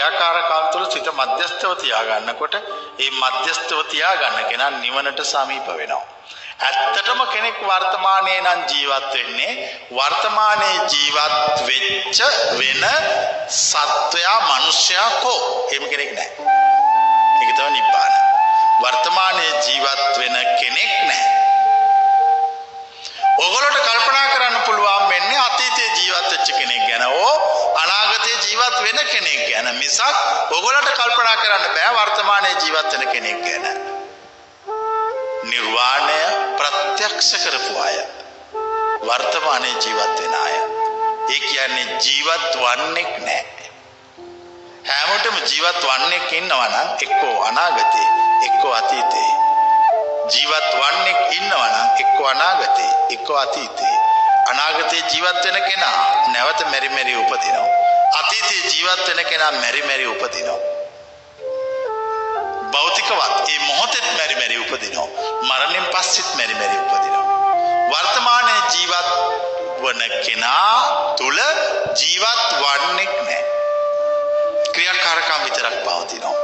ක්‍රියාකාරකම් තුළ සිත මධ්‍යස්ථව තියාගන්නකොට ඒ මධ්‍යස්ථව තියාගන්න කෙනා නිවනට සමීප වෙනවා. ඇත්තටම කෙනෙක් වර්තමානයේ නම් ජීවත් වෙන්නේ වර්තමානයේ ජීවත් වෙච්ච වෙන සත්වයා මිනිසයා කෝ එහෙම කෙනෙක් නැහැ. ඒක තමයි නිබ්බාන. වර්තමානයේ ජීවත් වෙන කෙනෙක් නැහැ. ඔයගොල්ලෝට කල්පනා කරන්න පුළුවන් වෙන්නේ අතීතයේ ජීවත් වෙච්ච කෙනෙක් ගැන ඕ අනාගතයේ ජීවත් වෙන කෙනෙක් ගැන මිසක් ඔයගොල්ලන්ට කල්පනා කරන්න බෑ වර්තමානයේ ජීවත් වෙන කෙනෙක් ගැන. නිර්වාණය ප්‍රත්‍යක්ෂ කරපු අය වර්තමානයේ ජීවත් වෙන අය. ඒ කියන්නේ ජීවත් වන්නේක් නැහැ. හැමෝටම ජීවත් වන්නේක් ඉන්නවා නම් එක්කෝ අනාගතේ එක්කෝ අතීතේ. ජීවත් වන්නේක් ඉන්නවා නම් එක්කෝ අනාගතේ එක්කෝ අතීතේ. අනාගතේ ජීවත් වෙන කෙනා නැවත මෙරි මෙරි උපදිනවා. අතීතේ ජීවත් වෙන කෙනා මෙරි මෙරි උපදිනවා. භෞතිකවත් මේ මොහොතෙත් මෙරි මෙරි උපදිනවා. මරණයෙන් පස්සෙත් මෙරි මෙරි උපදිනවා. වර්තමානයේ ජීවත් වන කෙනා තුල ජීවත් වන්නේක් නැහැ. ක්‍රියාකාරකම් විතරක් පවතිනවා.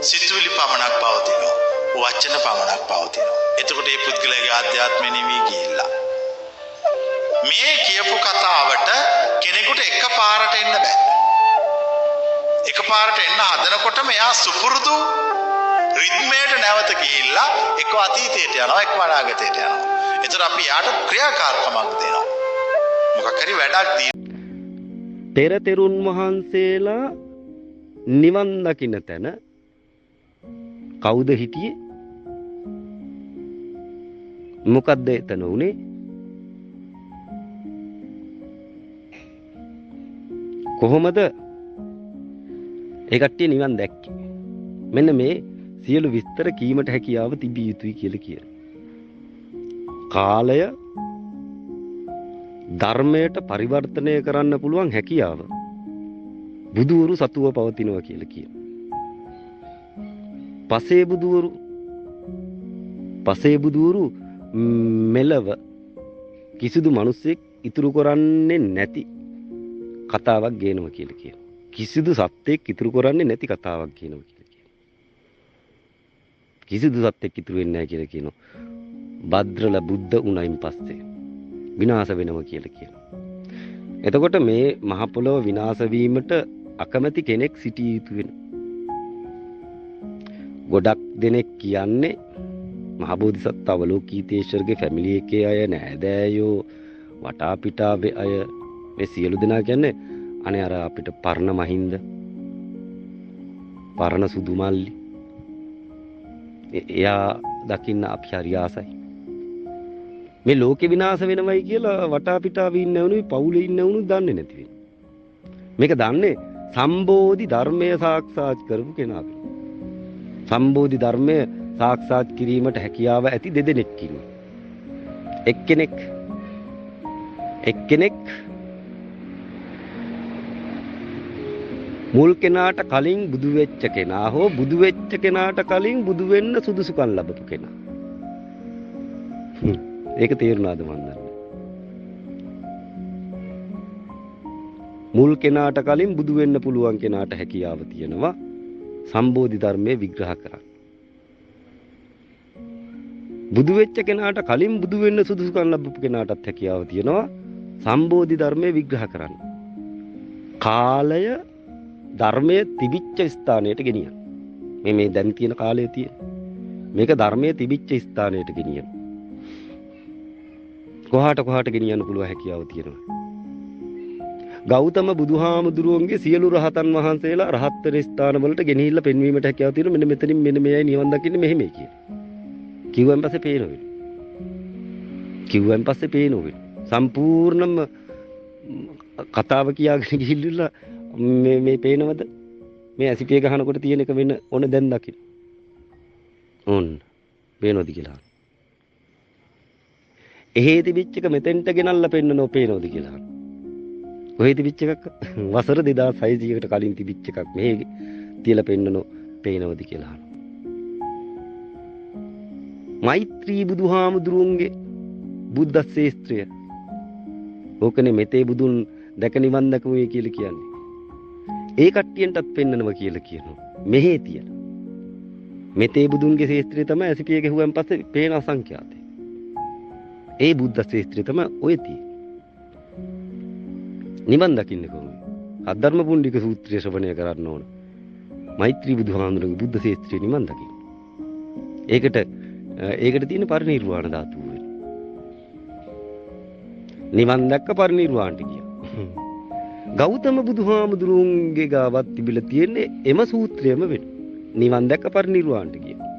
සිතුවිලි පමණක් පවතිනවා. වචන පමණක් පවතිනවා. එතකොට මේ පුද්ගලයාගේ ආධ්‍යාත්මය නිවි ගිහිල්ලා. මේ කියපු කතාවට කෙනෙකුට එකපාරට එන්න බෑ. එකපාරට එන්න හදනකොටම එයා සුපුරුදු රිද්මයට නැවත ගිහිල්ලා එක්ක අතීතයට යනවා එක්ක අනාගතයට යනවා. ඒතර අපි යාට ක්‍රියාකාරකමක් දෙනවා. මොකක් හරි වැඩක් දී. තෙර තෙරුන් වහන්සේලා නිවන් දකින්න තැන කවුද හිටියේ? මොකද්ද එතන උනේ? කොහොමද ඒ කට්ටිය නිවන් දැක්කේ? මෙන්න මේ සියලු විස්තර කීමට හැකියාව තිබිය යුතුයි කියලා කියන. කාලය ධර්මයට පරිවර්තනය කරන්න පුළුවන් හැකියාව බුදුවරු සතුව පවතිනවා කියලා කියන. පසේ බුදුවරු මෙලව කිසිදු මිනිසෙක් ඉතුරු කරන්නේ නැති කතාවක් ගේනවා කියලා කියන. කිසිදු සත්‍යයක් ඉතුරු කරන්නේ නැති කතාවක් කියනවා කියලා කියන. කිසිදු සත්‍යයක් ඉතුරු වෙන්නේ නැහැ කියලා කියනවා. භද්‍රල බුද්ධ උණයින් පස්සේ විනාශ වෙනවා කියලා කියනවා. එතකොට මේ මහ පොළොව විනාශ වීමට අකමැති කෙනෙක් සිටිය යුතු වෙනවා. ගොඩක් දෙනෙක් කියන්නේ මහ බෝධිසත්ව අවලෝකීතේශ්වරගේ ෆැමිලි එකේ අය නෑදෑයෝ වටා පිටාවේ අය මේ සියලු දෙනා කියන්නේ අනේ අර අපිට පරණ මහින්ද පරණ සුදු මල්ලි එයා දකින්න අපි හරි ආසයි. මේ ලෝකෙ විනාශ වෙනවයි කියලා වටා පිටාවේ ඉන්න වුණු පවුලේ ඉන්න වුණු දන්නේ නැති වෙන. මේක දන්නේ සම්බෝධි ධර්මය සාක්ෂාත් කරපු කෙනා. සම්බෝධි ධර්මය සාක්ෂාත් කිරීමට හැකියාව ඇති දෙදෙනෙක් ඉන්නේ. එක්කෙනෙක් මුල් කෙනාට කලින් බුදු වෙච්ච කෙනා හෝ බුදු වෙච්ච කෙනාට කලින් බුදු වෙන්න සුදුසුකම් ලැබපු කෙනා. ඒක තේරුණාද මන් දන්නේ. මුල් කෙනාට කලින් බුදු වෙන්න පුළුවන් කෙනාට හැකියාව තියෙනවා සම්බෝධි ධර්මයේ විග්‍රහ කරන්න. බුදු වෙච්ච කෙනාට කලින් බුදු වෙන්න සුදුසුකම් ලැබපු කෙනාටත් හැකියාව තියෙනවා සම්බෝධි ධර්මයේ විග්‍රහ කරන්න. කාලය ධර්මයේ තිබිච්ච ස්ථානයට ගෙනියන්න. මේ දැන් තියෙන කාලයේ තියෙන මේක ධර්මයේ තිබිච්ච ස්ථානයට ගෙනියන්න. කොහාට ගෙනියන්න පුළුවන් හැකියාව තියෙනවා. ගෞතම බුදුහාමුදුරුවන්ගේ සියලු රහතන් වහන්සේලා රහත් වෙන ස්ථාන වලට ගෙනහිල්ලා පෙන්වීමට හැකියාව තියෙනවා. මෙන්න මෙතනින් මෙන්න මෙයයි නිවන් දකින්නේ මෙහෙමයි කියන. කිව්වන් පස්සේ පේනවා. සම්පූර්ණම කතාව කියාගෙන ගිහිල්ලා මේ පේනවද? මේ ඇසිපිය ගහනකොට තියෙන එක වෙන ඕන දැන් දකින්න. ඕන්න පේනවද කියලා. එහෙ තිබිච්ච එක මෙතෙන්ට ගෙනල්ලා පෙන්නනෝ පේනවද කියලා. කොහෙද තිබිච්ච එකක්? වසර 2600කට කලින් තිබිච්ච එකක් මෙහෙ තියලා පෙන්නනෝ පේනවද කියලා. මෛත්‍රී බුදුහාමුදුරුවන්ගේ බුද්ධ ශේස්ත්‍රය. ඕකනේ මෙතේ බුදුන් දැක නිවන් දැකුවේ කියලා කියන්නේ. ඒ කට්ටියන්ටත් පෙන්නනවා කියලා කියනවා. මෙහි තියෙන. මෙතේ බුදුන්ගේ ශේස්ත්‍රය තමයි ඇසිපිය ගැහුවන් පස්සේ පේන අසංඛ්‍යාතය. ඒ බුද්ධ ශේස්ත්‍රය තමයි ඔය තියෙන්නේ. නිවන් දකින්නේ කොහොමද? අධර්ම පුණ්ඩික සූත්‍රය ශ්‍රවණය කරන්න ඕන. මෛත්‍රී බුදුහාමුදුරගේ බුද්ධ ශේස්ත්‍රය නිවන් දකින්න. ඒකට තියෙන පරිනිර්වාණ ධාතුව වෙන. නිවන් දැක්ක පරිනිර්වාණට ගියා. ගෞතම බුදුහාමුදුරුන්ගේ ගාවත් තිබිලා තියෙන්නේ එම සූත්‍රයම වෙන. නිවන් දැක්ක පරිනිර්වාණට ගියා.